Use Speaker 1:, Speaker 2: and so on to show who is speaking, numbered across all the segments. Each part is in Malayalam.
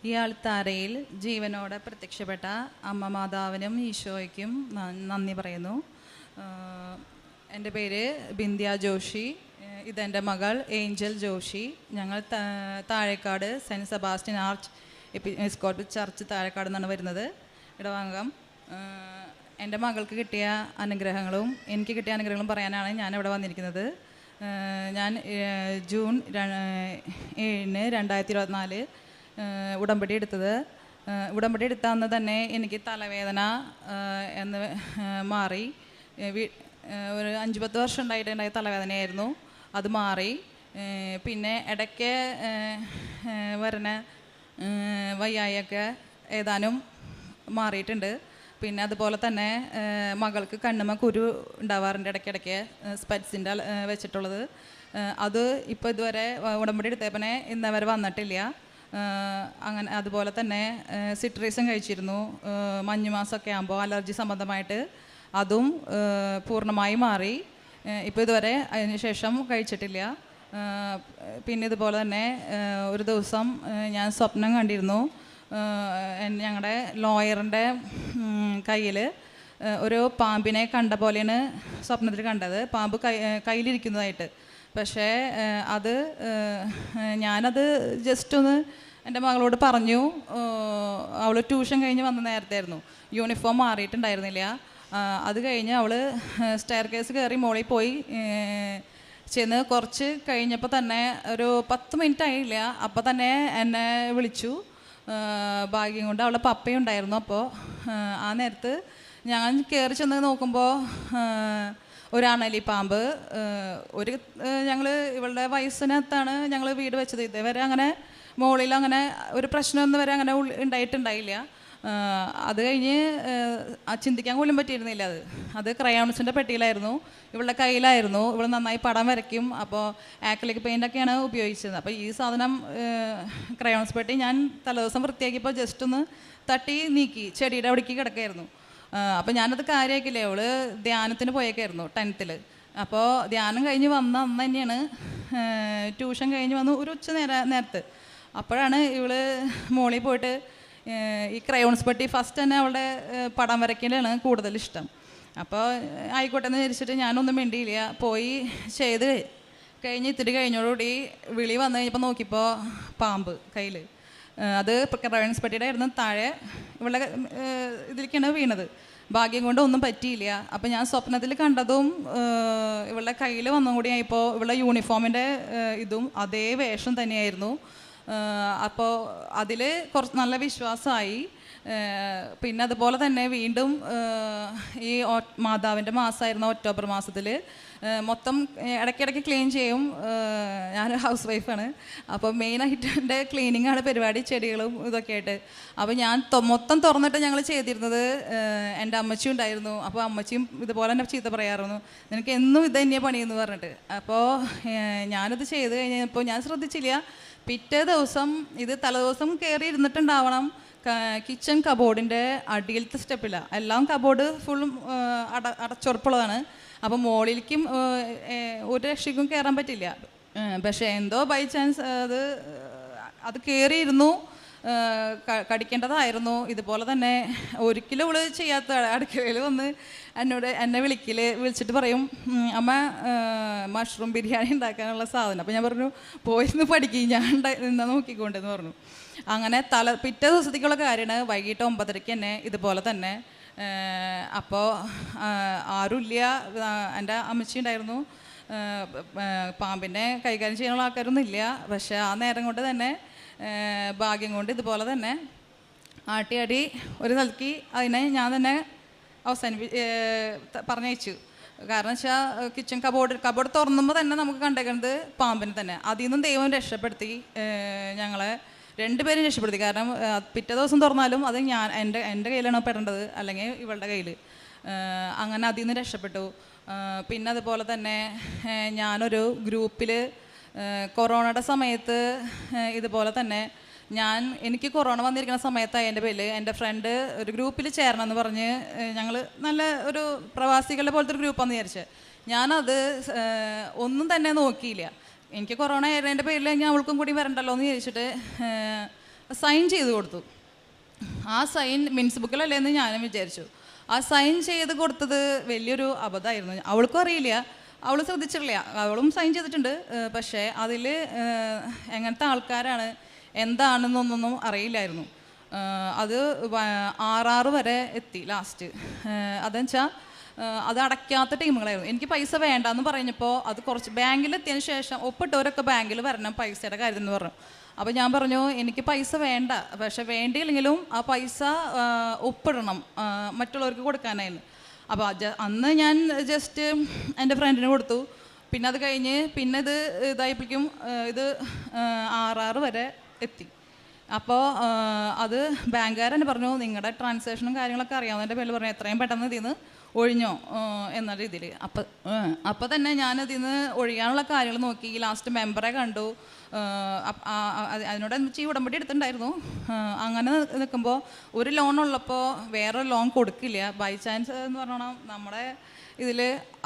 Speaker 1: ഈ ആൾത്താരയിൽ ജീവനോടെ പ്രത്യക്ഷപ്പെട്ട അമ്മ മാതാവിനും ഈശോയ്ക്കും നന്ദി പറയുന്നു. എൻ്റെ പേര് ബിന്ധ്യ ജോഷി. ഇതെൻ്റെ മകൾ ഏഞ്ചൽ ജോഷി. ഞങ്ങൾ Thazhekad Saint Sebastian arch episcopal church Thazhekad നിന്നാണ് വരുന്നത്, ഇടവാംഗം. എൻ്റെ മകൾക്ക് കിട്ടിയ അനുഗ്രഹങ്ങളും എനിക്ക് കിട്ടിയ അനുഗ്രഹങ്ങളും പറയാനാണ് ഞാൻ ഇവിടെ വന്നിരിക്കുന്നത്. ഞാൻ ജൂൺ 7, 2024 ഉടമ്പടി എടുത്തത്. ഉടമ്പടി എടുത്ത അന്ന് തന്നെ എനിക്ക് തലവേദന എന്ന് മാറി. ഒരു 5-10 വർഷം ഉണ്ടായിട്ടുണ്ടായ തലവേദനയായിരുന്നു, അത് മാറി. പിന്നെ ഇടയ്ക്ക് വരണ വയ്യായൊക്കെ ഏതാനും മാറിയിട്ടുണ്ട്. പിന്നെ അതുപോലെ തന്നെ മകൾക്ക് കണ്ണുമ്മ കുരു ഉണ്ടാവാറുണ്ട് ഇടയ്ക്കിടയ്ക്ക്, സ്പെറ്റ്സിൻ്റെ വെച്ചിട്ടുള്ളത്. അത് ഇപ്പോൾ ഇതുവരെ ഉടമ്പടി എടുത്തപ്പനെ ഇന്നവരെ വന്നിട്ടില്ല. അങ്ങനെ അതുപോലെ തന്നെ സിട്രീസും കഴിച്ചിരുന്നു മഞ്ഞുമാസമൊക്കെ ആകുമ്പോൾ അലർജി സംബന്ധമായിട്ട്, അതും പൂർണ്ണമായി മാറി. ഇപ്പോൾ ഇതുവരെ അതിന് ശേഷം കഴിച്ചിട്ടില്ല. പിന്നെ ഇതുപോലെ തന്നെ ഒരു ദിവസം ഞാൻ സ്വപ്നം കണ്ടിരുന്നു. ഞങ്ങളുടെ ലോയറിൻ്റെ കയ്യിൽ ഒരു പാമ്പിനെ കണ്ട പോലെയാണ് സ്വപ്നത്തിൽ കണ്ടത്, പാമ്പ് കയ്യിലിരിക്കുന്നതായിട്ട്. പക്ഷേ അത് ഞാനത് ജസ്റ്റ് ഒന്ന് എൻ്റെ മകളോട് പറഞ്ഞു. അവൾ ട്യൂഷൻ കഴിഞ്ഞ് വന്ന നേരത്തായിരുന്നു, യൂണിഫോം മാറിയിട്ടുണ്ടായിരുന്നില്ല. അത് കഴിഞ്ഞ് അവൾ സ്റ്റെയർ കേസ് കയറി മോളിൽ പോയി ചെന്ന് കുറച്ച് കഴിഞ്ഞപ്പോൾ തന്നെ ഒരു 10 മിനിറ്റ് ആയില്ല, അപ്പോൾ തന്നെ എന്നെ വിളിച്ചു. ഭാഗ്യം കൊണ്ട് അവളെ പപ്പയുണ്ടായിരുന്നു. അപ്പോൾ ആ നേരത്ത് ഞാൻ കയറി ചെന്ന് നോക്കുമ്പോൾ ഒരു അണലി പാമ്പ്. ഞങ്ങൾ ഇവളുടെ വയസ്സിനകത്താണ് ഞങ്ങൾ വീട് വെച്ചത്. ഇതേവരെ അങ്ങനെ മുകളിൽ അങ്ങനെ ഒരു പ്രശ്നമൊന്നും വരെ അങ്ങനെ ഉണ്ടായിട്ടുണ്ടായില്ല. അത് കഴിഞ്ഞ് ചിന്തിക്കാൻ പോലും പറ്റിയിരുന്നില്ല. അത് ക്രയോൺസിൻ്റെ പെട്ടിയിലായിരുന്നു, ഇവളുടെ കയ്യിലായിരുന്നു. ഇവൾ നന്നായി പടം വരയ്ക്കും, അപ്പോൾ ആക്രിലിക് പെയിൻ്റൊക്കെയാണ് ഉപയോഗിച്ചത്. അപ്പോൾ ഈ സാധനം ക്രയോൺസ് പെട്ടി ഞാൻ തലേദിവസം വൃത്തിയാക്കിയപ്പോൾ ജസ്റ്റ് ഒന്ന് തട്ടി നീക്കി, ചെടിയുടെ അവിടേക്ക് കിടക്കായിരുന്നു. അപ്പോൾ ഞാനത് കാര്യമാക്കില്ലേ, അവൾ ധ്യാനത്തിന് പോയേക്കായിരുന്നു 10th. അപ്പോൾ ധ്യാനം കഴിഞ്ഞ് വന്ന അന്ന് തന്നെയാണ് ട്യൂഷൻ കഴിഞ്ഞ് വന്ന് ഒരു ഉച്ച നേരത്ത് അപ്പോഴാണ് ഇവള് മോളിൽ പോയിട്ട് ഈ ക്രയോൺസ് പെട്ടി ഫസ്റ്റ് തന്നെ അവളുടെ പടം വരയ്ക്കലാണ് കൂടുതൽ ഇഷ്ടം. അപ്പോൾ ആയിക്കോട്ടെ എന്ന് വിചാരിച്ചിട്ട് ഞാനൊന്നും മിണ്ടിയില്ല, പോയി ചെയ്ത് കഴിഞ്ഞ് ഇത്തിരി കഴിഞ്ഞോടുകൂടി വിളി വന്നു കഴിഞ്ഞപ്പോൾ നോക്കിയപ്പോൾ പാമ്പ് കയ്യിൽ. അത് ക്രയോൺസ് പെട്ടിയുടെ ആയിരുന്നു, താഴെ ഇവളുടെ ഇതിലേക്കാണ് വീണത്. ഭാഗ്യം കൊണ്ട് ഒന്നും പറ്റിയില്ല. അപ്പോൾ ഞാൻ സ്വപ്നത്തിൽ കണ്ടതും ഇവളുടെ കയ്യിൽ വന്നും കൂടി ആയപ്പോൾ ഇവളുടെ യൂണിഫോമിൻ്റെ ഇതും അതേ വേഷം തന്നെയായിരുന്നു. അപ്പോൾ അതിൽ കുറച്ച് നല്ല വിശ്വാസമായി. പിന്നെ അതുപോലെ തന്നെ വീണ്ടും ഈ മാതാവിൻ്റെ മാസമായിരുന്നു ഒക്ടോബർ മാസത്തിൽ. മൊത്തം ഇടയ്ക്കിടയ്ക്ക് ക്ലീൻ ചെയ്യും. ഞാൻ ഹൗസ് വൈഫാണ്, അപ്പോൾ മെയിനായിട്ട് എൻ്റെ ക്ലീനിങ്ങാണ് പരിപാടി, ചെടികളും ഇതൊക്കെ ആയിട്ട്. അപ്പോൾ ഞാൻ മൊത്തം തുറന്നിട്ട് ഞങ്ങൾ ചെയ്തിരുന്നത്. എൻ്റെ അമ്മച്ചി ഉണ്ടായിരുന്നു, അപ്പോൾ അമ്മച്ചിയും ഇതുപോലെ തന്നെ ചീത്ത പറയാറുന്നു, നിനക്ക് എന്നും ഇത് തന്നെയാണ് പണിയെന്ന് പറഞ്ഞിട്ട്. അപ്പോൾ ഞാനിത് ചെയ്ത് കഴിഞ്ഞപ്പോൾ ഞാൻ ശ്രദ്ധിച്ചില്ല. പിറ്റേ ദിവസം ഇത് തലേദിവസം കയറി ഇരുന്നിട്ടുണ്ടാവണം കിച്ചൺ കബോർഡിൻ്റെ അടിയിലത്തെ സ്റ്റെപ്പില്ല, എല്ലാം കബോർഡ് ഫുള്ളും അടച്ചുറപ്പുള്ളതാണ്. അപ്പോൾ മുകളിലേക്കും ഒരു രക്ഷയ്ക്കും കയറാൻ പറ്റില്ല. പക്ഷേ എന്തോ ബൈ ചാൻസ് അത് കയറിയിരുന്നു, കടിക്കേണ്ടതായിരുന്നു. ഇതുപോലെ തന്നെ ഒരിക്കലും ഇവള് ചെയ്യാത്ത അടുക്കളയിൽ വന്ന് എന്നെ വിളിച്ചിട്ട് പറയും, അമ്മ മഷ്റൂം ബിരിയാണി ഉണ്ടാക്കാനുള്ള സാധനം. അപ്പോൾ ഞാൻ പറഞ്ഞു, പോയിന്ന് പഠിക്കും, ഞാൻ നിന്നാ നോക്കിക്കൊണ്ടെന്ന് പറഞ്ഞു. അങ്ങനെ പിറ്റേ ദിവസത്തേക്കുള്ള കാര്യമാണ്. വൈകിട്ട് 9:30 തന്നെ ഇതുപോലെ തന്നെ. അപ്പോൾ ആരുമില്ല, എൻ്റെ അമ്മച്ചി ഉണ്ടായിരുന്നു. പാമ്പിനെ കൈകാര്യം ചെയ്യാനുള്ള ആൾക്കാരൊന്നും ഇല്ല. പക്ഷേ ആ നേരം കൊണ്ട് തന്നെ ഭാഗ്യം കൊണ്ട് ഇതുപോലെ തന്നെ ആട്ടി ഒരു നൽകി അതിനെ ഞാൻ തന്നെ പറഞ്ഞയച്ചു. കാരണം വെച്ചാൽ കിച്ചൺ കബോർഡ് തുറന്നുമ്പോൾ തന്നെ നമുക്ക് കണ്ടേക്കുന്നത് പാമ്പിനെ തന്നെ. അതിൽ നിന്നും ദൈവം രക്ഷപ്പെടുത്തി, ഞങ്ങളെ 2 പേരും രക്ഷപ്പെടുത്തി. കാരണം പിറ്റേ ദിവസം തുറന്നാലും അത് എൻ്റെ കയ്യിലാണ് പെടേണ്ടത്, അല്ലെങ്കിൽ ഇവളുടെ കയ്യിൽ. അങ്ങനെ അതിൽ നിന്ന് രക്ഷപ്പെട്ടു. പിന്നെ അതുപോലെ തന്നെ ഞാനൊരു ഗ്രൂപ്പിൽ കൊറോണയുടെ സമയത്ത് ഇതുപോലെ തന്നെ എനിക്ക് കൊറോണ വന്നിരിക്കുന്ന സമയത്തായി എൻ്റെ പേരിൽ എൻ്റെ ഫ്രണ്ട് ഒരു ഗ്രൂപ്പിൽ ചേരണമെന്ന് പറഞ്ഞ് ഞങ്ങൾ നല്ല ഒരു പ്രവാസികളുടെ പോലത്തെ ഒരു ഗ്രൂപ്പാണെന്ന് വിചാരിച്ചത്. ഞാനത് ഒന്നും തന്നെ നോക്കിയില്ല. എനിക്ക് കൊറോണ ആയിരുന്നതിൻ്റെ പേരിൽ ഞാൻ അവൾക്കും കൂടി വരണ്ടല്ലോ എന്ന് ചോദിച്ചിട്ട് സൈൻ ചെയ്ത് കൊടുത്തു. ആ സൈൻ മിൻസ് ബുക്കിലല്ലേന്ന് ഞാനും വിചാരിച്ചു. ആ സൈൻ ചെയ്ത് കൊടുത്തത് വലിയൊരു അബദ്ധമായിരുന്നു. അവൾക്കും അറിയില്ല, അവൾ ശ്രദ്ധിച്ചിട്ടില്ല. അവളും സൈൻ ചെയ്തിട്ടുണ്ട്, പക്ഷേ അതിൽ എങ്ങനത്തെ ആൾക്കാരാണ് എന്താണെന്നൊന്നും അറിയില്ലായിരുന്നു. അത് 6 വരെ എത്തി ലാസ്റ്റ്. അതെന്നുവെച്ചാൽ അത് അടയ്ക്കാത്ത ടീമുകളായിരുന്നു. എനിക്ക് പൈസ വേണ്ടെന്ന് പറഞ്ഞപ്പോൾ അത് കുറച്ച് ബാങ്കിലെത്തിയതിന് ശേഷം ഒപ്പിട്ടവരൊക്കെ ബാങ്കിൽ വരണം പൈസയുടെ കാര്യം എന്ന് പറഞ്ഞു. അപ്പോൾ ഞാൻ പറഞ്ഞു എനിക്ക് പൈസ വേണ്ട, പക്ഷെ വേണ്ടിയില്ലെങ്കിലും ആ പൈസ ഒപ്പിടണം, മറ്റുള്ളവർക്ക് കൊടുക്കാനായിരുന്നു. അപ്പോൾ അന്ന് ഞാൻ ജസ്റ്റ് എൻ്റെ ഫ്രണ്ടിന് കൊടുത്തു. പിന്നെ അത് കഴിഞ്ഞ് പിന്നെ ഇതായപ്പോഴേക്കും ഇത് 6 വരെ എത്തി. അപ്പോൾ അത് ബാങ്കുകാരൻ പറഞ്ഞു നിങ്ങളുടെ ട്രാൻസാക്ഷനും കാര്യങ്ങളൊക്കെ അറിയാവുന്നതിൻ്റെ പേരിൽ പറഞ്ഞു എത്രയും പെട്ടെന്ന് ഇതിൽ നിന്ന് ഒഴിഞ്ഞോ എന്ന രീതിയിൽ. അപ്പോൾ തന്നെ ഞാൻ ഇതിൽ നിന്ന് ഒഴിയാനുള്ള കാര്യങ്ങൾ നോക്കി. ലാസ്റ്റ് മെമ്പറെ കണ്ടു. അതിനോടനുബന്ധിച്ച് ഈ ഉടമ്പടി എടുത്തിട്ടുണ്ടായിരുന്നു. അങ്ങനെ നിൽക്കുമ്പോൾ ഒരു ലോൺ ഉള്ളപ്പോൾ വേറൊരു ലോൺ കൊടുക്കില്ല. ബൈ ചാൻസ് എന്ന് പറഞ്ഞാൽ നമ്മുടെ ഇതിൽ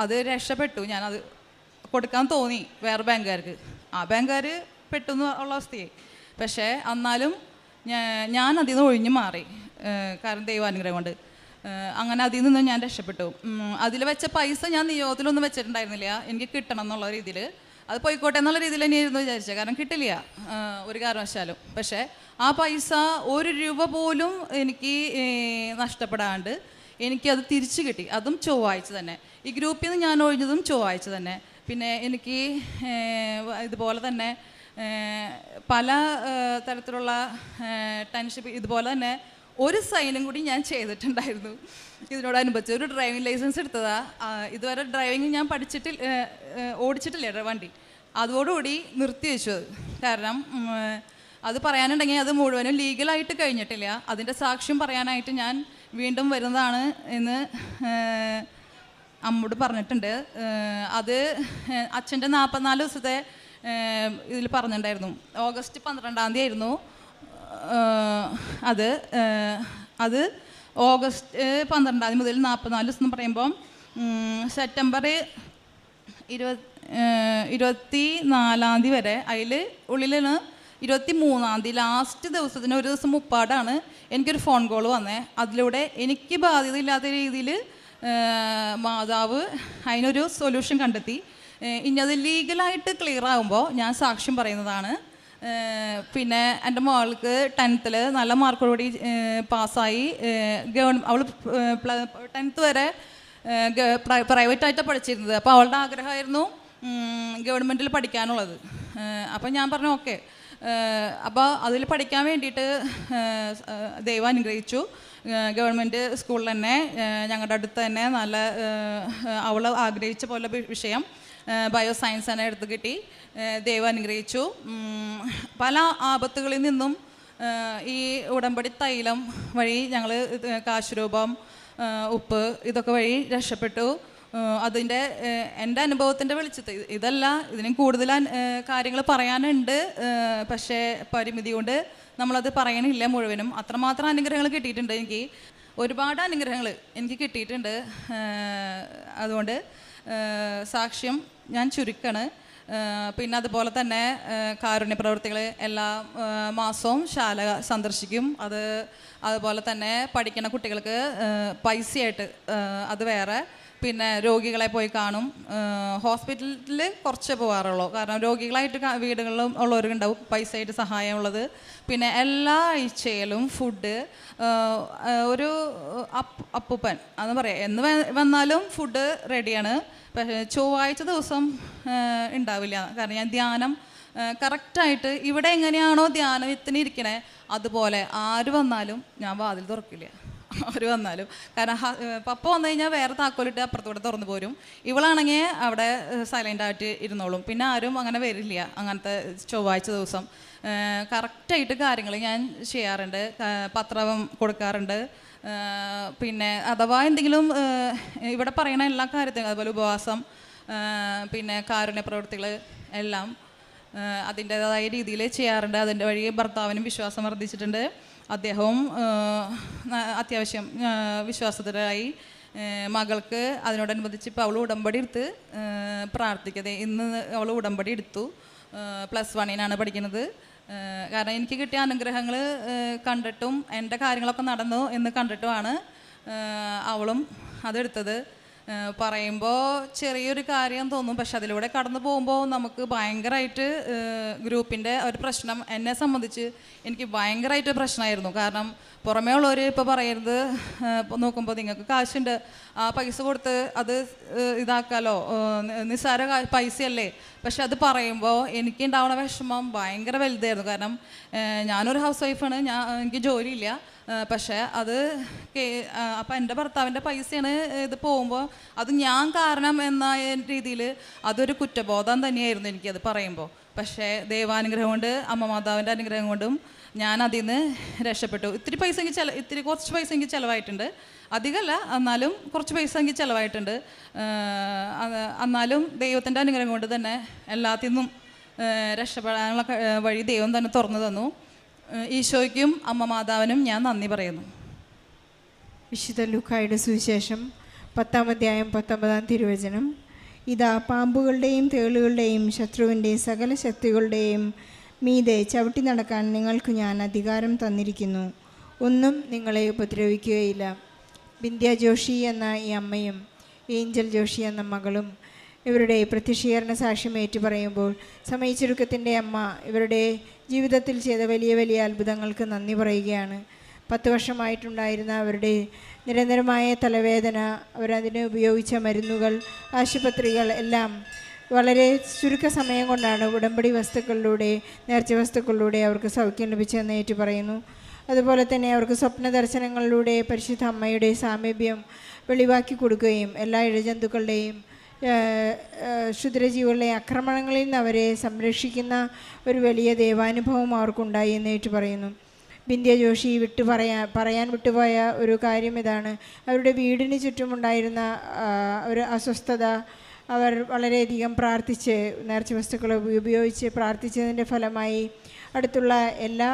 Speaker 1: അത് രക്ഷപ്പെട്ടു. ഞാനത് കൊടുക്കാൻ തോന്നി വേറെ ബാങ്കുകാർക്ക്. ആ ബാങ്കുകാർ പെട്ടു എന്നുള്ള അവസ്ഥയായി. പക്ഷേ എന്നാലും ഞാൻ അതിൽ നിന്ന് ഒഴിഞ്ഞു മാറി, കാരണം ദൈവാനുഗ്രഹം കൊണ്ട്. അങ്ങനെ അതിൽ നിന്ന് ഞാൻ രക്ഷപ്പെട്ടു. അതിൽ വെച്ച പൈസ ഞാൻ നിയോഗത്തിലൊന്നും വെച്ചിട്ടുണ്ടായിരുന്നില്ല, എനിക്ക് കിട്ടണം എന്നുള്ള രീതിയിൽ. അത് പോയിക്കോട്ടെ എന്നുള്ള രീതിയിൽ തന്നെയായിരുന്നു വിചാരിച്ചത്, കാരണം കിട്ടില്ല ഒരു കാരണവശാലും. പക്ഷേ ആ പൈസ 1 രൂപ പോലും എനിക്ക് നഷ്ടപ്പെടാണ്ട് എനിക്കത് തിരിച്ചു കിട്ടി. അതും ചൊവ്വാഴ്ച തന്നെ. ഈ ഗ്രൂപ്പിൽ നിന്ന് ഞാൻ ഒഴിഞ്ഞതും ചൊവ്വാഴ്ച തന്നെ. പിന്നെ എനിക്ക് ഇതുപോലെ തന്നെ പല തരത്തിലുള്ള ടെൻഷിപ്പ് ഇതുപോലെ തന്നെ ഒരു സൈനും കൂടി ഞാൻ ചെയ്തിട്ടുണ്ടായിരുന്നു. ഇതിനോടനുബന്ധിച്ച് ഒരു ഡ്രൈവിംഗ് ലൈസൻസ് എടുത്തതാ. ഇതുവരെ ഡ്രൈവിംഗ് ഞാൻ ഓടിച്ചിട്ടില്ല വണ്ടി. അതോടുകൂടി നിർത്തി വെച്ചു. കാരണം അത് പറയാനുണ്ടെങ്കിൽ അത് മുഴുവനും ലീഗലായിട്ട് കഴിഞ്ഞിട്ടില്ല. അതിൻ്റെ സാക്ഷ്യം പറയാനായിട്ട് ഞാൻ വീണ്ടും വരുന്നതാണ് എന്ന് അമ്മോട് പറഞ്ഞിട്ടുണ്ട്. അത് അച്ഛൻ്റെ 44 ദിവസത്തെ ഇതിൽ പറഞ്ഞിട്ടുണ്ടായിരുന്നു. ഓഗസ്റ്റ് 12-ാം തീയതി ആയിരുന്നു അത് ഓഗസ്റ്റ് 12-ാം തീയതി മുതൽ 44 ദിവസം എന്ന് പറയുമ്പം സെപ്റ്റംബർ 24-ാം തീയതി വരെ അതിൽ ഉള്ളിലാണ്. 23-ാം തീയതി ലാസ്റ്റ് ദിവസത്തിന് ഒരു ദിവസം മുപ്പാടാണ് എനിക്കൊരു ഫോൺ കോൾ വന്നേ. അതിലൂടെ എനിക്ക് ബാധ്യത ഇല്ലാത്ത രീതിയിൽ മാതാവ് അതിനൊരു സൊല്യൂഷൻ കണ്ടെത്തി. ഇനി അത് ലീഗലായിട്ട് ക്ലിയർ ആകുമ്പോൾ ഞാൻ സാക്ഷ്യം പറയുന്നതാണ്. പിന്നെ എൻ്റെ മകൾക്ക് 10th നല്ല മാർക്കോടുകൂടി പാസ്സായി. അവൾ 10th വരെ പ്രൈവറ്റായിട്ടാണ് പഠിച്ചിരുന്നത്. അപ്പോൾ അവളുടെ ആഗ്രഹമായിരുന്നു ഗവൺമെൻറ്റിൽ പഠിക്കാനുള്ളത്. അപ്പം ഞാൻ പറഞ്ഞു ഓക്കെ. അപ്പോൾ അതിൽ പഠിക്കാൻ വേണ്ടിയിട്ട് ദൈവം അനുഗ്രഹിച്ചു. ഗവൺമെൻറ് സ്കൂളിൽ തന്നെ ഞങ്ങളുടെ അടുത്ത് തന്നെ നല്ല അവൾ ആഗ്രഹിച്ച പോലെ വിഷയം ബയോ സയൻസ് തന്നെ എടുത്ത് കിട്ടി. ദൈവം അനുഗ്രഹിച്ചു. പല ആപത്തുകളിൽ നിന്നും ഈ ഉടമ്പടി തൈലം വഴി ഞങ്ങൾ കാശുരൂപം, ഉപ്പ് ഇതൊക്കെ വഴി രക്ഷപ്പെട്ടു. അതിൻ്റെ എൻ്റെ അനുഭവത്തിൻ്റെ വെളിച്ചത്ത് ഇതല്ല, ഇതിനും കൂടുതൽ കാര്യങ്ങൾ പറയാനുണ്ട്. പക്ഷേ പരിമിതി കൊണ്ട് നമ്മളത് പറയണില്ല മുഴുവനും. അത്രമാത്രം അനുഗ്രഹങ്ങൾ കിട്ടിയിട്ടുണ്ട്. എനിക്ക് ഒരുപാട് അനുഗ്രഹങ്ങൾ എനിക്ക് കിട്ടിയിട്ടുണ്ട്. അതുകൊണ്ട് സാക്ഷ്യം ഞാൻ ചുരുക്കാണ്. പിന്നെ അതുപോലെ തന്നെ കാരുണ്യ പ്രവർത്തികൾ എല്ലാ മാസവും ശാല സന്ദർശിക്കും. അതുപോലെ തന്നെ പഠിക്കുന്ന കുട്ടികൾക്ക് പൈസയായിട്ട് അത് വേറെ. പിന്നെ രോഗികളെ പോയി കാണും. ഹോസ്പിറ്റലിൽ കുറച്ച് പോകാറുള്ളൂ, കാരണം രോഗികളായിട്ട് വീടുകളിലും ഉള്ളവർക്കുണ്ടാവും പൈസയായിട്ട് സഹായമുള്ളത്. പിന്നെ എല്ലാ ആഴ്ചയിലും ഫുഡ് ഒരു അപ്പൂപ്പൻ എന്ന് പറയാം, എന്ന് വന്നാലും ഫുഡ് റെഡിയാണ്. പക്ഷേ ചൊവ്വാഴ്ച ദിവസം ഉണ്ടാവില്ല, കാരണം ഞാൻ ധ്യാനം കറക്റ്റായിട്ട് ഇവിടെ എങ്ങനെയാണോ ധ്യാനത്തിന് ഇരിക്കണേ അതുപോലെ ആര് വന്നാലും ഞാൻ വാതിൽ തുറക്കില്ല. അവർ വന്നാലും, കാരണം പപ്പ വന്നു കഴിഞ്ഞാൽ വേറെ താക്കോലിട്ട് അപ്പുറത്തൂടെ തുറന്നു പോരും. ഇവളാണെങ്കിൽ അവിടെ സൈലൻ്റായിട്ട് ഇരുന്നോളും. പിന്നെ ആരും അങ്ങനെ വരില്ല അങ്ങനത്തെ ചൊവ്വാഴ്ച ദിവസം. കറക്റ്റായിട്ട് കാര്യങ്ങൾ ഞാൻ ചെയ്യാറുണ്ട്. പത്രം കൊടുക്കാറുണ്ട്. പിന്നെ അഥവാ എന്തെങ്കിലും ഇവിടെ പറയുന്ന എല്ലാ കാര്യത്തിനും, അതുപോലെ ഉപവാസം, പിന്നെ കാരുണ്യ പ്രവൃത്തികൾ എല്ലാം അതിൻ്റേതായ രീതിയിൽ ചെയ്യാറുണ്ട്. അതിൻ്റെ വഴി ഭർത്താവിനും വിശ്വാസം വർദ്ധിച്ചിട്ടുണ്ട്. അദ്ദേഹവും അത്യാവശ്യം വിശ്വാസത്തിലായി. മകൾക്ക് അതിനോടനുബന്ധിച്ച് ഇപ്പോൾ അവൾ ഉടമ്പടി എടുത്ത് പ്രാർത്ഥിക്കുന്നത്. ഇന്ന് അവൾ ഉടമ്പടി എടുത്തു. +1 പഠിക്കുന്നത്. കാരണം എനിക്ക് കിട്ടിയ അനുഗ്രഹങ്ങൾ കണ്ടിട്ടും എൻ്റെ കാര്യങ്ങളൊക്കെ നടന്നു എന്ന് കണ്ടിട്ടുമാണ് അവളും അതെടുത്തത്. പറയുമ്പോൾ ചെറിയൊരു കാര്യം തോന്നും, പക്ഷെ അതിലൂടെ കടന്നു പോകുമ്പോൾ നമുക്ക് ഭയങ്കരമായിട്ട് ഗ്രൂപ്പിൻ്റെ ഒരു പ്രശ്നം എന്നെ സംബന്ധിച്ച് എനിക്ക് ഭയങ്കരമായിട്ട് പ്രശ്നമായിരുന്നു. കാരണം പുറമേ ഉള്ളവർ ഇപ്പോൾ പറയരുത്, നോക്കുമ്പോൾ നിങ്ങൾക്ക് കാശുണ്ട്, ആ പൈസ കൊടുത്ത് അത് ഇതാക്കാലോ, നിസ്സാര പൈസയല്ലേ. പക്ഷെ അത് പറയുമ്പോൾ എനിക്ക് ഉണ്ടാവുന്ന വിഷമം ഭയങ്കര വലുതായിരുന്നു. കാരണം ഞാനൊരു ഹൗസ് വൈഫാണ്, എനിക്ക് ജോലിയില്ല. പക്ഷേ അത് അപ്പം എൻ്റെ ഭർത്താവിൻ്റെ പൈസയാണ് ഇത് പോകുമ്പോൾ അത് ഞാൻ കാരണം എന്ന രീതിയിൽ അതൊരു കുറ്റബോധം തന്നെയായിരുന്നു എനിക്കത് പറയുമ്പോൾ. പക്ഷേ ദൈവാനുഗ്രഹം കൊണ്ട്, അമ്മ മാതാവിൻ്റെ അനുഗ്രഹം കൊണ്ടും ഞാൻ അതിൽ നിന്ന് രക്ഷപ്പെട്ടു. കുറച്ച് പൈസ എനിക്ക് ചിലവായിട്ടുണ്ട്, അധികമല്ല, എന്നാലും കുറച്ച് പൈസ എനിക്ക് ചിലവായിട്ടുണ്ട്. എന്നാലും ദൈവത്തിൻ്റെ അനുഗ്രഹം കൊണ്ട് തന്നെ എല്ലാത്തിൽ നിന്നും രക്ഷപ്പെടാനുള്ള വഴി ദൈവം തന്നെ തുറന്നു തന്നു. ഈശോയ്ക്കും അമ്മ മാതാവിനും ഞാൻ നന്ദി പറയുന്നു.
Speaker 2: വിശുദ്ധ ലൂക്കായുടെ സുവിശേഷം 10-ാം അധ്യായം 19-ാം തിരുവചനം. ഇതാ, പാമ്പുകളുടെയും തേളുകളുടെയും ശത്രുവിൻ്റെ സകല ശക്തികളുടെയും മീതെ ചവിട്ടി നടക്കാൻ നിങ്ങൾക്ക് ഞാൻ അധികാരം തന്നിരിക്കുന്നു, ഒന്നും നിങ്ങളെ ഉപദ്രവിക്കുകയില്ല. ബിന്ധ്യ ജോഷി എന്ന ഈ അമ്മയും ഏഞ്ചൽ ജോഷി എന്ന മകളും ഇവരുടെ പ്രത്യക്ഷീകരണ സാക്ഷ്യം ഏറ്റുപറയുമ്പോൾ സമയച്ചുരുക്കത്തിൻ്റെ അമ്മ ഇവരുടെ ജീവിതത്തിൽ ചെയ്ത വലിയ വലിയ അത്ഭുതങ്ങൾക്ക് നന്ദി പറയുകയാണ്. 10 വർഷമായിട്ടുണ്ടായിരുന്ന അവരുടെ നിരന്തരമായ തലവേദന, അവരതിന് ഉപയോഗിച്ച മരുന്നുകൾ, ആശുപത്രികൾ എല്ലാം വളരെ ചുരുക്ക സമയം കൊണ്ടാണ് ഉടമ്പടി വസ്തുക്കളിലൂടെ, നേർച്ച വസ്തുക്കളിലൂടെ അവർക്ക് സൗഖ്യം ലഭിച്ചതെന്ന് ഏറ്റുപറയുന്നു. അതുപോലെ തന്നെ അവർക്ക് സ്വപ്ന ദർശനങ്ങളിലൂടെ പരിശുദ്ധ അമ്മയുടെ സാമീപ്യം വെളിവാക്കി കൊടുക്കുകയും എല്ലാ ഇഴജന്തുക്കളുടെയും ക്ഷുദ്രജീവികളുടെ ആക്രമണങ്ങളിൽ നിന്ന് അവരെ സംരക്ഷിക്കുന്ന ഒരു വലിയ ദൈവാനുഭവം അവർക്കുണ്ടായി എന്ന് ഏറ്റുപറയുന്നു. ബിന്ധ്യ ജോഷി പറയാൻ വിട്ടുപോയ ഒരു കാര്യം ഇതാണ്. അവരുടെ വീടിന് ചുറ്റുമുണ്ടായിരുന്ന ഒരു അസ്വസ്ഥത അവർ വളരെയധികം പ്രാർത്ഥിച്ച്, നേർച്ച വസ്തുക്കൾ ഉപയോഗിച്ച് പ്രാർത്ഥിച്ചതിൻ്റെ ഫലമായി അടുത്തുള്ള എല്ലാ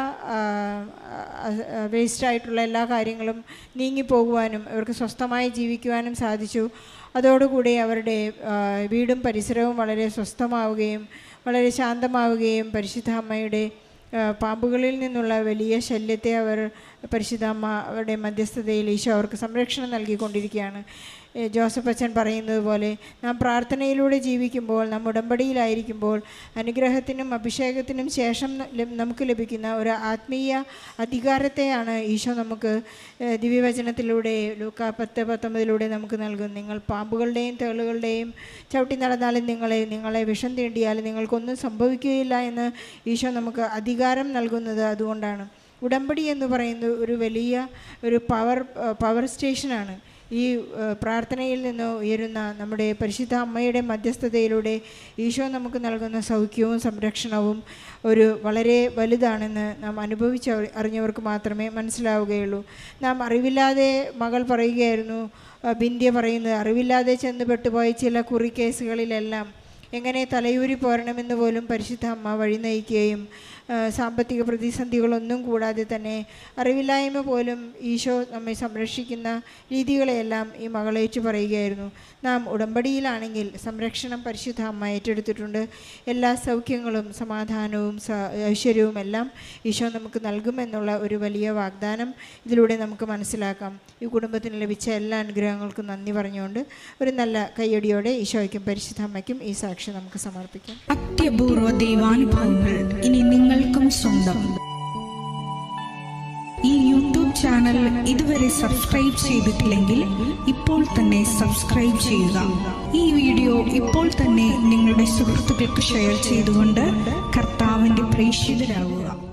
Speaker 2: വേസ്റ്റായിട്ടുള്ള എല്ലാ കാര്യങ്ങളും നീങ്ങിപ്പോകുവാനും അവർക്ക് സ്വസ്ഥമായി ജീവിക്കുവാനും സാധിച്ചു. അതോടുകൂടി അവരുടെ വീടും പരിസരവും വളരെ സ്വസ്ഥമാവുകയും വളരെ ശാന്തമാവുകയും പരിശുദ്ധ അമ്മയുടെ പാമ്പുകളിൽ നിന്നുള്ള വലിയ ശല്യത്തെ പരിശുദ്ധ അമ്മ അവരുടെ മധ്യസ്ഥതയിൽ ഈശോ അവർക്ക് സംരക്ഷണം നൽകിക്കൊണ്ടിരിക്കുകയാണ്. ജോസഫ് അച്ഛൻ പറയുന്നത് പോലെ നാം പ്രാർത്ഥനയിലൂടെ ജീവിക്കുമ്പോൾ, നാം ഉടമ്പടിയിലായിരിക്കുമ്പോൾ അനുഗ്രഹത്തിനും അഭിഷേകത്തിനും ശേഷം നമുക്ക് ലഭിക്കുന്ന ഒരു ആത്മീയ അധികാരത്തെയാണ് ഈശോ നമുക്ക് ദിവ്യവചനത്തിലൂടെ ലൂക്കാ 10:19 നമുക്ക് നൽകും. നിങ്ങൾ പാമ്പുകളുടെയും തേളുകളുടെയും ചവിട്ടി നടന്നാലും നിങ്ങളെ വിഷം തീണ്ടിയാലും നിങ്ങൾക്കൊന്നും സംഭവിക്കുകയില്ല എന്ന് ഈശോ നമുക്ക് അധികാരം നൽകുന്നത് അതുകൊണ്ടാണ്. ഉടമ്പടി എന്ന് പറയുന്നത് ഒരു വലിയ പവർ സ്റ്റേഷനാണ്. ഈ പ്രാർത്ഥനയിൽ നിന്ന് ഉയരുന്ന നമ്മുടെ പരിശുദ്ധ അമ്മയുടെ മധ്യസ്ഥതയിലൂടെ ഈശോ നമുക്ക് നൽകുന്ന സൗഖ്യവും സംരക്ഷണവും വളരെ വലുതാണെന്ന് നാം അറിഞ്ഞവർക്ക് മാത്രമേ മനസ്സിലാവുകയുള്ളൂ. നാം അറിവില്ലാതെ, മകൾ പറയുകയായിരുന്നു, ബിന്ധ്യ പറയുന്നത്, അറിവില്ലാതെ ചെന്ന് പെട്ടുപോയ ചില കേസുകളിലെല്ലാം എങ്ങനെ തലയൂരി പോരണമെന്ന് പോലും പരിശുദ്ധ അമ്മ വഴി നയിക്കുകയും സാമ്പത്തിക പ്രതിസന്ധികളൊന്നും കൂടാതെ തന്നെ അറിവില്ലായ്മ പോലും ഈശോ നമ്മെ സംരക്ഷിക്കുന്ന രീതികളെയെല്ലാം ഈ മകളേറ്റു പറയുകയായിരുന്നു. നാം ഉടമ്പടിയിലാണെങ്കിൽ സംരക്ഷണം പരിശുദ്ധ അമ്മ ഏറ്റെടുത്തിട്ടുണ്ട്. എല്ലാ സൗഖ്യങ്ങളും സമാധാനവും ഐശ്വര്യവും എല്ലാം ഈശോ നമുക്ക് നൽകുമെന്നുള്ള ഒരു വലിയ വാഗ്ദാനം ഇതിലൂടെ നമുക്ക് മനസ്സിലാക്കാം. ഈ കുടുംബത്തിന് ലഭിച്ച എല്ലാ അനുഗ്രഹങ്ങൾക്കും നന്ദി പറഞ്ഞുകൊണ്ട് ഒരു നല്ല കയ്യടിയോടെ ഈശോയ്ക്കും പരിശുദ്ധ അമ്മയ്ക്കും ഈ സാക്ഷി നമുക്ക് സമർപ്പിക്കാം.
Speaker 3: അത്യപൂർവ ദൈവാനുഭവങ്ങൾ ഇനി നിങ്ങൾക്കും സ്വന്തം. ഈ യൂട്യൂബ് ചാനൽ ഇതുവരെ സബ്സ്ക്രൈബ് ചെയ്തിട്ടില്ലെങ്കിൽ ഇപ്പോൾ തന്നെ സബ്സ്ക്രൈബ് ചെയ്യുക. ഈ വീഡിയോ ഇപ്പോൾ തന്നെ നിങ്ങളുടെ സുഹൃത്തുക്കൾക്ക് ഷെയർ ചെയ്തുകൊണ്ട് കർത്താവിൻ്റെ പ്രേക്ഷിതരാകുക.